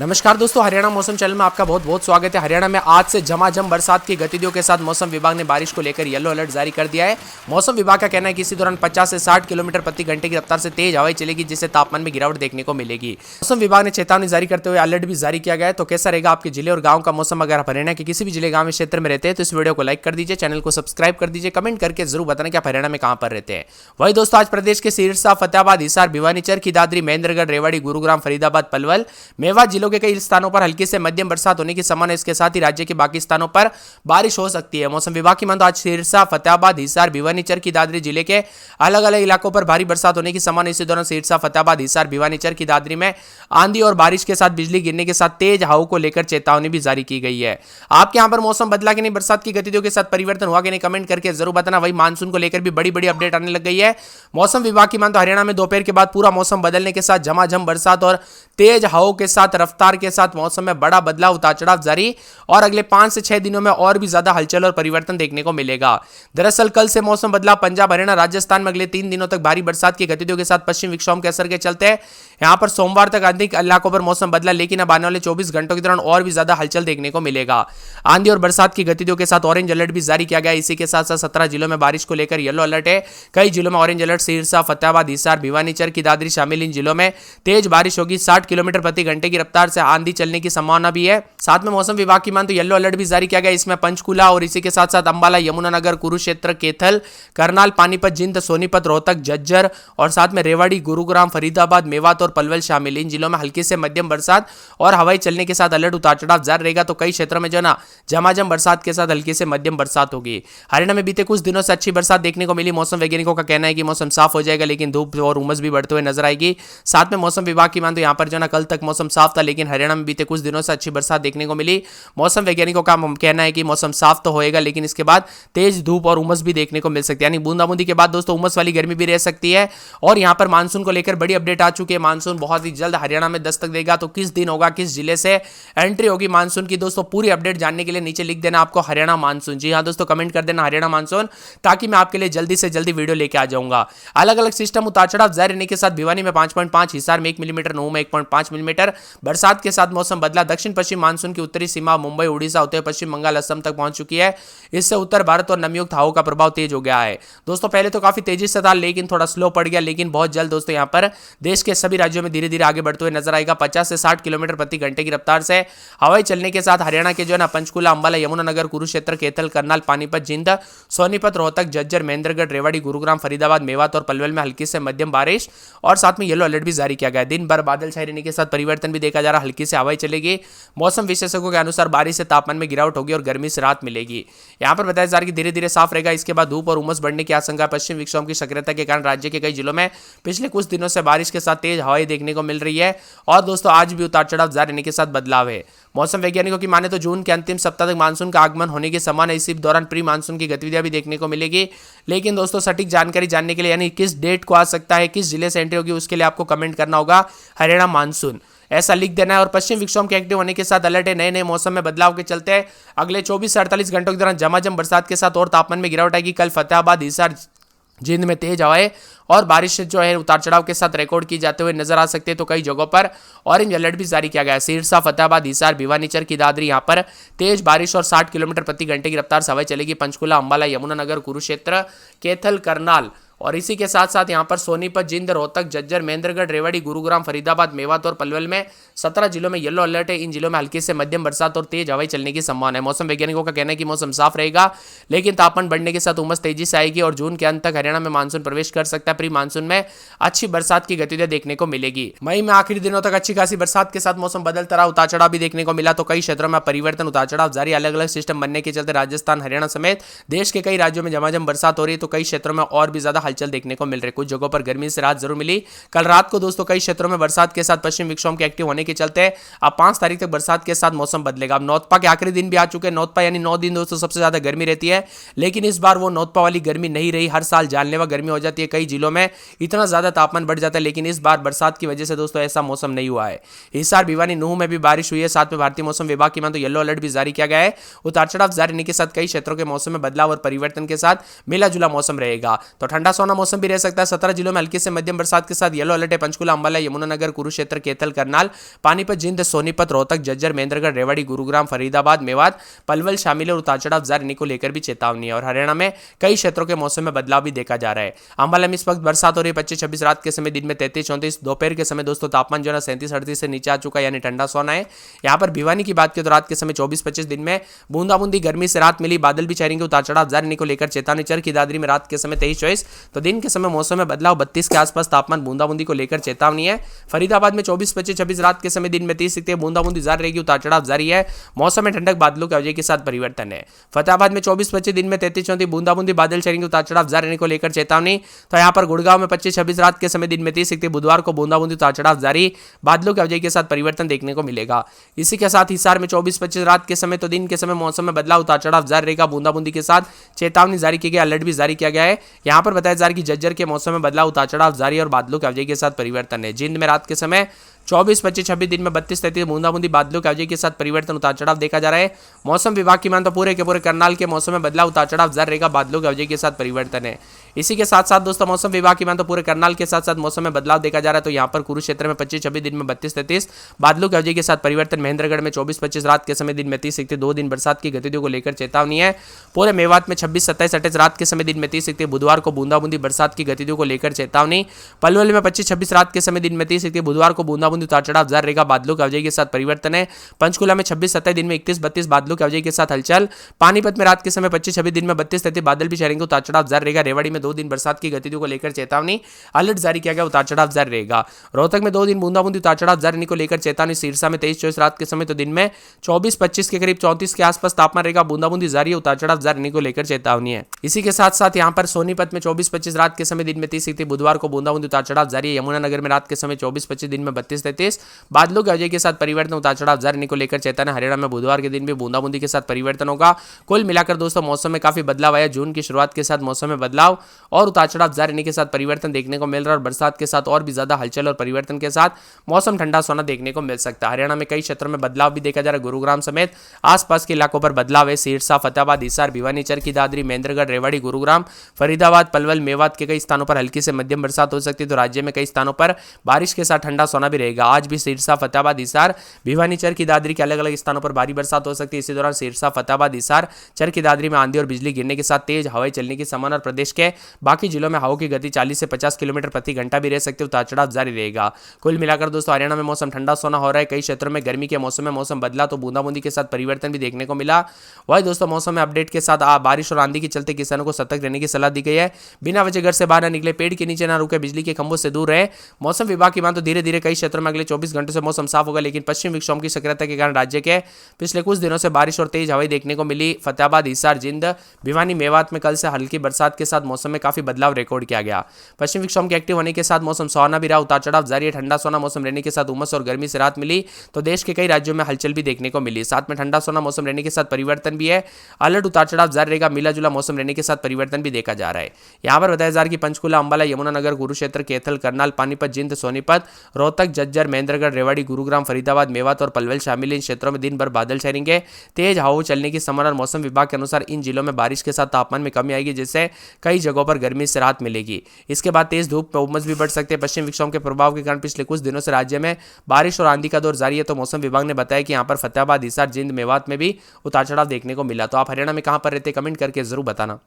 नमस्कार दोस्तों, हरियाणा मौसम चैनल में आपका बहुत बहुत स्वागत है। हरियाणा में आज से झमाझम बरसात की गतिविधियों के साथ मौसम विभाग ने बारिश को लेकर येलो अलर्ट जारी कर दिया है। मौसम विभाग का कहना है कि इसी दौरान 50 से 60 किलोमीटर प्रति घंटे की रफ्तार से तेज हवाएं चलेगी, जिससे तापमान में गिरावट देखने को मिलेगी। मौसम विभाग ने चेतावनी जारी करते हुए अलर्ट भी जारी किया गया है। तो कैसा रहेगा आपके जिले और गाँव का मौसम? अगर आप हरियाणा के किसी भी जिले गाँव क्षेत्र में रहते हैं तो इस वीडियो को लाइक कर दीजिए, चैनल को सब्सक्राइब कर दीजिए, कमेंट करके जरूर बताना कि आप हरियाणा में कहां पर रहते हैं। वही दोस्तों, आज प्रदेश के सिरसा, फतेहाबाद, हिसार, भिवानी, चरखी दादरी, महेंद्रगढ़, रेवाड़ी, गुरुग्राम, फरीदाबाद, पलवल, मेवात जिलों के कई स्थानों पर हल्की से मध्यम बरसात होने की संभावना है। इसके साथ ही राज्य के बाकी स्थानों पर बारिश हो सकती है। मौसम विभाग की माने आज सिरसा, फतेहाबाद, हिसार, भिवानी, चरखी दादरी जिले के अलग अलग इलाकों पर भारी बरसात होने की संभावना। इसी दौरान सिरसा, फतेहाबाद, हिसार, भिवानी, चरखी दादरी में आंधी और बारिश के साथ बिजली गिरने के साथ तेज हवाओं को लेकर चेतावनी भी जारी की गई है। आपके यहां पर मौसम बदला कि नहीं, बरसात की गतिविधियों के साथ परिवर्तन हुआ कि नहीं, कमेंट करके जरूर बताना। वही मानसून को लेकर भी बड़ी बड़ी अपडेट आने लग गई है। मौसम विभाग की माने तो हरियाणा में दोपहर के बाद पूरा मौसम बदलने के साथ झमाझम बरसात और तेज हवाओं के साथ रफ्तार के साथ मौसम में बड़ा बदलाव, उतार चढ़ाव जारी और अगले 5 से 6 दिनों में और भी ज्यादा हलचल और परिवर्तन देखने को मिलेगा। दरअसल कल से मौसम बदला। पंजाब, हरियाणा, राजस्थान में अगले 3 दिनों तक भारी बरसात की गतिविधियों के साथ पश्चिम विक्षोभ के असर के चलते यहां पर सोमवार तक अधिक इलाकों पर मौसम बदला, लेकिन अब आने वाले 24 घंटों के दौरान और भी ज्यादा हलचल देखने को मिलेगा। आंधी और बरसात की गतिविधियों के साथ ऑरेंज अलर्ट भी जारी किया गया। इसी के साथ साथ 17 जिलों में बारिश को लेकर येलो अलर्ट है। कई जिलों में ऑरेंज अलर्ट। सिरसा, फतेहाबाद, हिसार, भिवानी, चरखी दादरी शामिल इन जिलों में तेज बारिश होगी। 60 किलोमीटर प्रति घंटे की रफ्तार से आंधी चलने की संभावना भी है। साथ में मौसम विभाग की मान तो येलो अलर्ट भी जारी किया गया। इसमें पंचकुला और इसी के साथ साथ अंबाला, यमुनानगर, कुरुक्षेत्र, कैथल, करनाल, पानीपत, जिंद, सोनीपत, रोहतक, झज्जर और साथ में रेवाड़ी, गुरुग्राम, फरीदाबाद, मेवात और पलवल शामिल। इन जिलों में हल्की से मध्यम बरसात और हवाई चलने के साथ अलर्ट, उतार चढ़ाव जारी रहेगा। तो कई क्षेत्रों में जो ना झमाझम बरसात के साथ हल्की से मध्यम बरसात होगी। हरियाणा में बीते कुछ दिनों से अच्छी बरसात देखने को मिली। मौसम वैज्ञानिकों का कहना है कि मौसम साफ हो जाएगा, लेकिन धूप और उमस भी बढ़ते हुए नजर आएगी। साथ में मौसम विभाग की मान तो यहाँ पर जो ना कल तक मौसम साफ था, लेकिन हरियाणा में बीते कुछ दिनों से अच्छी बरसात देखने को मिली। मौसम वैज्ञानिकों का कहना है कि मौसम साफ तो होएगा, लेकिन इसके बाद तेज धूप और उमस भी देखने को मिल सकती है। यानी बूंदाबूंदी के बाद दोस्तों उमस वाली गर्मी भी रह सकती है। और यहां पर मानसून को लेकर बड़ी अपडेट आ चुकी है। मानसून बहुत ही जल्द हरियाणा में दस्तक देगा। तो किस दिन होगा, किस जिले से एंट्री होगी मानसून की, दोस्तों पूरी अपडेट जानने के लिए नीचे लिख देना आपको हरियाणा मानसून। जी हां दोस्तों, कमेंट कर देना हरियाणा मानसून, ताकि मैं आपके लिए जल्दी से जल्दी वीडियो लेके आ जाऊंगा। अलग अलग सिस्टम उतार चढ़ाव जारी रहने के साथ भिवानी में 5.5, हिसार में 1 मिलीमीटर, नूह में 1.5 मिलीमीटर बरसात के साथ मौसम बदला। दक्षिण पश्चिम मानसून की उत्तरी सीमा मुंबई, उड़ीसा होते हुए पश्चिम बंगाल, असम तक पहुंच चुकी है। इससे उत्तर भारत और नमयुक्त हवाओं का प्रभाव तेज हो गया है। दोस्तों पहले तो काफी तेजी से था, लेकिन थोड़ा स्लो पड़ गया, लेकिन बहुत जल्द दोस्तों यहां पर देश के सभी राज्यों में धीरे धीरे आगे बढ़ते हुए नजर आएगा। 50 से 60 किलोमीटर प्रति घंटे की रफ्तार से हवाई चलने के साथ हरियाणा के जो है ना पंचकुला, अंबाला, यमुनानगर, कुरुक्षेत्र, कैथल, करनाल, पानीपत, जिंद, सोनीपत, रोहतक, झज्जर, महेंद्रगढ़, रेवाड़ी, गुरुग्राम, फरीदाबाद, मेवात और पलवल में हल्की से मध्यम बारिश और साथ में येलो अलर्ट भी जारी किया गया। दिन भर बादल छाए रहने के साथ परिवर्तन भी देखा जा रहा है। हल्की से हवाई चलेगी। मौसम विशेषज्ञों के अनुसार बारिश से तापमान में गिरावट होगी और गर्मी से राहत मिलेगी। यहां पर बताया जा रहा है कि धीरे धीरे साफ रहेगा। इसके बाद धूप और उमस बढ़ने की आशंका। पश्चिम विक्षोभ की सक्रियता के कारण राज्य के कई जिलों में पिछले कुछ दिनों से बारिश के साथ तेज हवाएं देखने को मिल रही है। और दोस्तों आज भी उतार चढ़ाव जारी रहने के साथ बदलाव है। मौसम वैज्ञानिकों की माने तो जून के अंतिम सप्ताह तक मानसून का आगमन होने की संभावना है। इसी दौरान प्री मानसून की गतिविधियां भी देखने को मिलेगी। लेकिन दोस्तों सटीक जानकारी जानने के लिए, यानी किस डेट को आ सकता है, किस जिले से एंट्री होगी, उसके लिए आपको कमेंट करना होगा हरियाणा मानसून, ऐसा लिख देना है। और पश्चिम विक्षोभ के एक्टिव होने के साथ अलर्ट है। नए नए मौसम में बदलाव के चलते अगले 24 से 48 घंटों के दौरान झमाझम बरसात के साथ और तापमान में गिरावट आएगी। कल फतेहाबाद, हिसार, जिंद में तेज हवाएं और बारिश जो है उतार चढ़ाव के साथ रिकॉर्ड की जाते हुए नजर आ सकते हैं। तो कई जगहों पर ऑरेंज अलर्ट भी जारी किया गया है। सिरसा, फतेहाबाद, हिसार, भिवानी, चरखी दादरी यहां पर तेज बारिश और 60 किलोमीटर प्रति घंटे की रफ्तार से हवाएं चलेगी। पंचकुला, अंबाला, यमुनानगर, कुरुक्षेत्र, कैथल, करनाल और इसी के साथ साथ यहां पर सोनीपत, जिंद, रोहतक, झज्जर, महेंद्रगढ़, रेवाड़ी, गुरुग्राम, फरीदाबाद, मेवात और पलवल में 17 जिलों में येलो अलर्ट है। इन जिलों में हल्की से मध्यम बरसात और तेज हवाएं चलने की संभावना है। मौसम वैज्ञानिकों का कहना है कि मौसम साफ रहेगा, लेकिन तापमान बढ़ने के साथ उमस तेजी से आएगी और जून के अंत तक हरियाणा में मानसून प्रवेश कर सकता है। प्री मानसून में अच्छी बरसात की गतिविधियां देखने को मिलेगी। मई में आखिरी दिनों तक अच्छी खासी बरसात के साथ मौसम बदलता रहा, उतार चढ़ाव भी देखने को मिला। तो कई क्षेत्रों में परिवर्तन, उतार चढ़ाव जारी। अलग अलग सिस्टम बनने के चलते राजस्थान, हरियाणा समेत देश के कई राज्यों में झमाझम बरसात हो रही है। तो कई क्षेत्रों में और भी ज्यादा हलचल देखने को मिल रही है। कुछ जगहों पर गर्मी से राहत जरूर मिली। कल रात को दोस्तों कई क्षेत्रों में बरसात के साथ पश्चिम विक्षोभ के एक्टिव होने के चलते अब 5 तारीख तक बरसात के साथ मौसम बदलेगा। अब नौतपा के आखिरी दिन भी आ चुके हैं। नौतपा यानी 9 दिन दोस्तों सबसे ज्यादा गर्मी रहती है, लेकिन इस बार वो नौतपा वाली गर्मी नहीं रही। हर साल जानलेवा गर्मी हो जाती है। कई जिलों में इतना ज्यादा तापमान बढ़ जाता है, लेकिन इस बार बरसात की वजह से दोस्तों ऐसा मौसम नहीं हुआ है। हिसार, भिवानी, नूह में भी बारिश हुई है। साथ में भारतीय मौसम विभाग की मान तो येलो अलर्ट भी जारी किया गया है। उतार चढ़ाव जारी रहने के साथ कई क्षेत्रों के मौसम में बदलाव और परिवर्तन के साथ मिला जुला मौसम रहेगा। तो ठंडा सोना मौसम भी रह सकता है। 17 जिलों में हल्की से मध्यम बरसात के साथ येलो अलर्ट है। पंचकुला, अंबाला, यमुनानगर, कुरुक्षेत्र, कैथल, करनाल, पानीपत, जिंद, सोनीपत, रोहतक, झज्जर, महेंद्रगढ़, रेवाड़ी, गुरुग्राम, फरीदाबाद, मेवात, पलवल शामिल है और उतार चढ़ाव जारी रहने को लेकर भी चेतावनी है। और हरियाणा में कई क्षेत्रों के मौसम में बदलाव भी देखा जा रहा है। अंबाला में इस वक्त बरसात हो रही है। 25-26 रात के समय, दिन में 33-34, दोपहर के समय दोस्तों तापमान जो है 37-38 से नीचे आ चुका है, यानी ठंडा सोना है। यहाँ पर भिवानी की बात की तो रात के समय 24-25, दिन में बूंदाबूंदी गर्मी से राहत मिली। बादल भी छाएंगे, उतार चढ़ाव जारी रहने को लेकर चेतावनी। चरखी दादरी में रात के समय 23-24, तो दिन के समय मौसम में बदलाव 32 के आसपास, तापमान बूंदाबूंदी को लेकर चेतावनी है। फरीदाबाद में 24-25-26 रात के समय, दिन में 30 दिखते बूंदाबूंदी जारी रहेगी, उतार चढ़ाव जारी है। मौसम में ठंडक, बादलों के अवजय के साथ परिवर्तन है। फतेहाबाद में 24-25, दिन में 33-34, बूंदाबूंदी बादल छाएंगे, उतार चढ़ाव जारी रहने को लेकर चेतावनी। तो यहाँ पर गुड़गांव में 25-26 रात के समय, दिन में 30 दिखते बुधवार को बूंदाबूंदी, उतार चढ़ाव जारी, बादलों के अवजय के साथ परिवर्तन देखने को मिलेगा। इसी के साथ हिसार में 24-25 रात के समय, तो दिन के समय मौसम में बदलाव, उतार चढ़ाव जारी रहेगा, बूंदाबूंदी के साथ चेतावनी जारी की गई, अलर्ट भी जारी किया गया है। यहाँ पर बताया जा रहा है कि झज्जर के मौसम में बदलाव, उतार चढ़ाव जारी और बादलों के अवजय के साथ परिवर्तन है। जिंद में रात के समय 24-25-26, दिन में 32-33 बूंदाबूंदी, बादलों के अवजय के साथ परिवर्तन, उतार चढ़ाव देखा जा रहा है। मौसम विभाग की मान तो पूरे के पूरे करनाल के मौसम में बदलाव, उतार चढ़ाव जारी रहेगा, बादलों के अवजय के साथ परिवर्तन है। इसी के साथ साथ दोस्तों मौसम विभाग की मान तो पूरे करनाल के साथ साथ मौसम में बदलाव देखा जा रहा है। तो यहाँ पर कुरुक्षेत्र में 25-26, दिन में 32-33 बादलों के अवजय के साथ परिवर्तन। महेंद्रगढ़ में 24-25 रात के समय, दिन में 30-31 2 दिन बरसात की गतिविधियों को लेकर चेतावनी है। पूरे मेवात में 26-27-28 रात के समय, दिन में 30-31 बुधवार को बूंदाबूंदी बरसात की गतिविधियों को लेकर चेतावनी। पलवल में 25-26 रात के समय, दिन में 30-31 बुधवार को बूंदाबूंदी, उतार चढ़ाव जारी रहेगा, बादलों के अवजय के साथ परिवर्तन है। पंचकुला में 26-27, दिन में 31-32 बादलों के अवजय के साथ हलचल। पानीपत में रात के समय 25-26, दिन में 32-33 बादल भी छाएंगे, उतार चढ़ाव जारी रहेगा। रेवाड़ी में 2 दिन बरसात की गतिविधियों को लेकर चेतावनी, अलर्ट जारी किया गया, उतार चढ़ाव जारी रहेगा। रोहतक में 2 दिन बूंदाबूंदी, उतार चढ़ाव जारी रहने को लेकर चेतावनी। सिरसा में 23-24 रात के समय, तो दिन में 24-25 के करीब 34 के आसपास तापमान रहेगा, बूंदाबूंदी जारी है, उतार चढ़ाव जारी रहने को लेकर चेतावनी है। इसी के साथ साथ यहाँ पर सोनीपत में 24-25 रात के समय, दिन में 30-31 बुधवार को बूंदाबूंदी, उतार चढ़ाव जारी है। यमुनानगर में रात के समय 24-25, दिन में 32-33 बादलों के अवजय के साथ परिवर्तन, उतार चढ़ाव जारी रहने को लेकर चेतावनी। हरियाणा में बुधवार के दिन भी बूंदाबूंदी के साथ परिवर्तन होगा। कुल मिलाकर दोस्तों मौसम में काफी बदलाव आया। जून की शुरुआत के साथ मौसम में बदलाव और उतार चढ़ाव जारी रहने के साथ परिवर्तन देखने को मिल रहा है और बरसात के साथ और भी ज्यादा हलचल और परिवर्तन के साथ मौसम ठंडा सोना देखने को मिल सकता है। हरियाणा में कई क्षेत्रों में बदलाव भी देखा जा रहा है। गुरुग्राम समेत आसपास के इलाकों पर बदलाव है। सिरसा, फतेहाबाद, हिसार, भिवानी, चरखी दादरी, महेंद्रगढ़, रेवाड़ी, गुरुग्राम, फरीदाबाद, पलवल, मेवात के कई स्थानों पर हल्की से मध्यम बरसात हो सकती है। तो राज्य में कई स्थानों पर बारिश के साथ ठंडा सोना भी रहेगा। आज भी सिरसा, फतेहाबाद, हिसार, भिवानी, चरखी दादरी के अलग अलग स्थानों पर भारी बरसात हो सकती है। इसी दौरान सिरसा, फतेहाबाद, हिसार, चरखी दादरी में आंधी और बिजली गिरने के साथ तेज हवाएं चलने की संभावना और प्रदेश के बाकी जिलों में हवा की गति 40 से 50 किलोमीटर प्रति घंटा भी रह सकती है। उतार चढ़ाव जारी रहेगा। कुल मिलाकर दोस्तों हरियाणा में मौसम ठंडा सोना हो रहा है। कई क्षेत्रों में गर्मी के मौसम में मौसम बदला तो बूंदाबूंदी के साथ परिवर्तन भी देखने को मिला। वही दोस्तों मौसम में अपडेट के साथ बारिश और आंधी के चलते किसानों को सतर्क रहने की सलाह दी गई है। बिना वजह घर से बाहर न निकले, पेड़ के नीचे न रुके, बिजली के खंभों से दूर रहे। मौसम विभाग की मान तो धीरे धीरे कई क्षेत्रों में अगले 24 घंटों से मौसम साफ होगा, लेकिन पश्चिम विक्षोभ की सक्रियता के कारण राज्य के पिछले कुछ दिनों से बारिश और तेज हवाएं देखने को मिली। फतेहाबाद, हिसार, जिंद, भिवानी, मेवात में कल से हल्की बरसात के साथ मौसम में काफी बदलाव रिकॉर्ड किया गया। पश्चिम विक्षोभ के एक्टिव होने के साथ मौसम सुहावना भी रहा। उतार चढ़ाव जारी है। ठंडा सोना मौसम रहने के साथ उमस और गर्मी से राहत मिली तो देश के कई राज्यों में हलचल भी देखने को मिली। साथ में ठंडा सोना मौसम रहने के साथ परिवर्तन भी है। अलर्ट, उतार चढ़ाव जारी रहेगा। मिला जुला मौसम रहने के साथ परिवर्तन भी देखा जा रहा है। यहाँ पर बताया जा रहा है कि पंचकुला, अंबाला, यमुनानगर, कुरुक्षेत्र, कैथल, करनाल, पानीपत, जिंद, सोनीपत, रोहतक, झज्जर, महेंद्रगढ़, रेवाड़ी, गुरुग्राम, फरीदाबाद, मेवात और पलवल शामिल इन क्षेत्रों में दिन भर बादल छाएंगे। तेज हवा चलने की संभावना। मौसम विभाग के अनुसार इन जिलों में बारिश के साथ तापमान में कमी आएगी, जिससे कई जगहों पर गर्मी से राहत मिलेगी। इसके बाद तेज धूप, उमस भी बढ़ सकते हैं। पश्चिम विक्षोभ के प्रभाव के कारण पिछले कुछ दिनों से राज्य में बारिश और आंधी का दौर जारी है। तो मौसम विभाग ने बताया कि यहाँ पर फतेहाबाद, हिसार, जिंद, मेवात में भी उतार चढ़ाव देखने को मिला। तो आप हरियाणा में कहां पर रहते, कमेंट करके जरूर बताना।